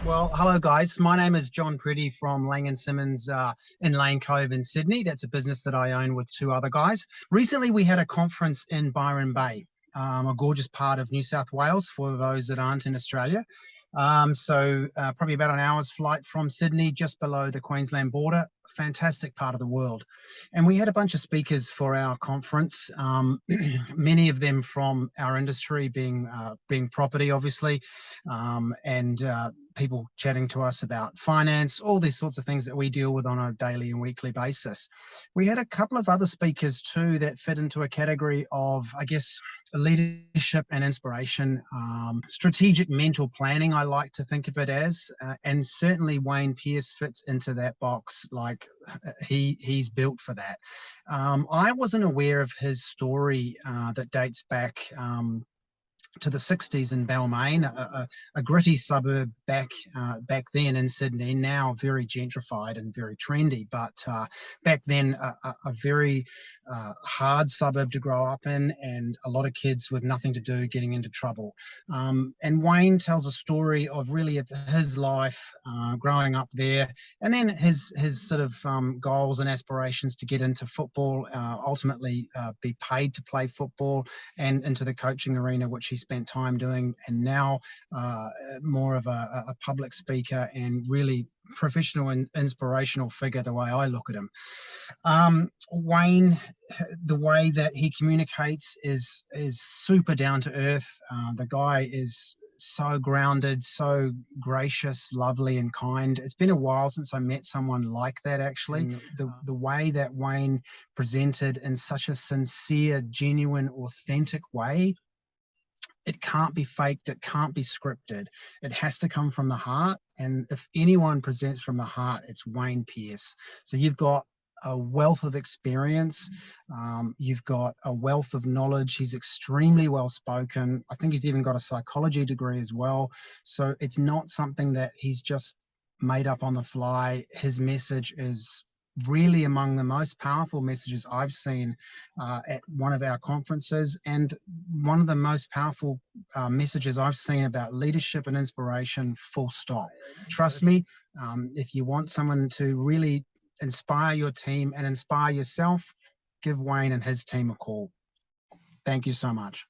Well, hello guys. My name is John Priddy from Laing and Simmons in Laing, Cove in Sydney. That's a business that I own with two other guys. Recently, we had a conference in Byron Bay, a gorgeous part of New South Wales for those that aren't in Australia. Probably about an hour's flight from Sydney, just below the Queensland border. Fantastic part of the world. And we had a bunch of speakers for our conference, many of them from our industry, being property, obviously, and people chatting to us about finance, all these sorts of things that we deal with on a daily and weekly basis. We had a couple of other speakers too that fit into a category of, I guess, leadership and inspiration, strategic mental planning, I like to think of it as, and certainly Wayne Pearce fits into that box. Like he's built for that. I wasn't aware of his story that dates back to the 60s in Balmain, a gritty suburb back then in Sydney, now very gentrified and very trendy, but back then a very hard suburb to grow up in, and a lot of kids with nothing to do getting into trouble. And Wayne tells a story of really of his life growing up there, and then his sort of goals and aspirations to get into football, ultimately be paid to play football, and into the coaching arena, which he spent time doing, and now more of a public speaker and really professional and inspirational figure, the way I look at him. Wayne, the way that he communicates is super down to earth. The guy is so grounded, so gracious, lovely, and kind. It's been a while since I met someone like that, actually. The way that Wayne presented in such a sincere, genuine, authentic way, it can't be faked, it can't be scripted. It has to come from the heart. And if anyone presents from the heart, it's Wayne Pearce. So you've got a wealth of experience. You've got a wealth of knowledge. He's extremely well spoken. I think he's even got a psychology degree as well. So it's not something that he's just made up on the fly. His message is really among the most powerful messages I've seen at one of our conferences, and one of the most powerful messages I've seen about leadership and inspiration, full stop. Trust me, if you want someone to really inspire your team and inspire yourself, give Wayne and his team a call. Thank you so much.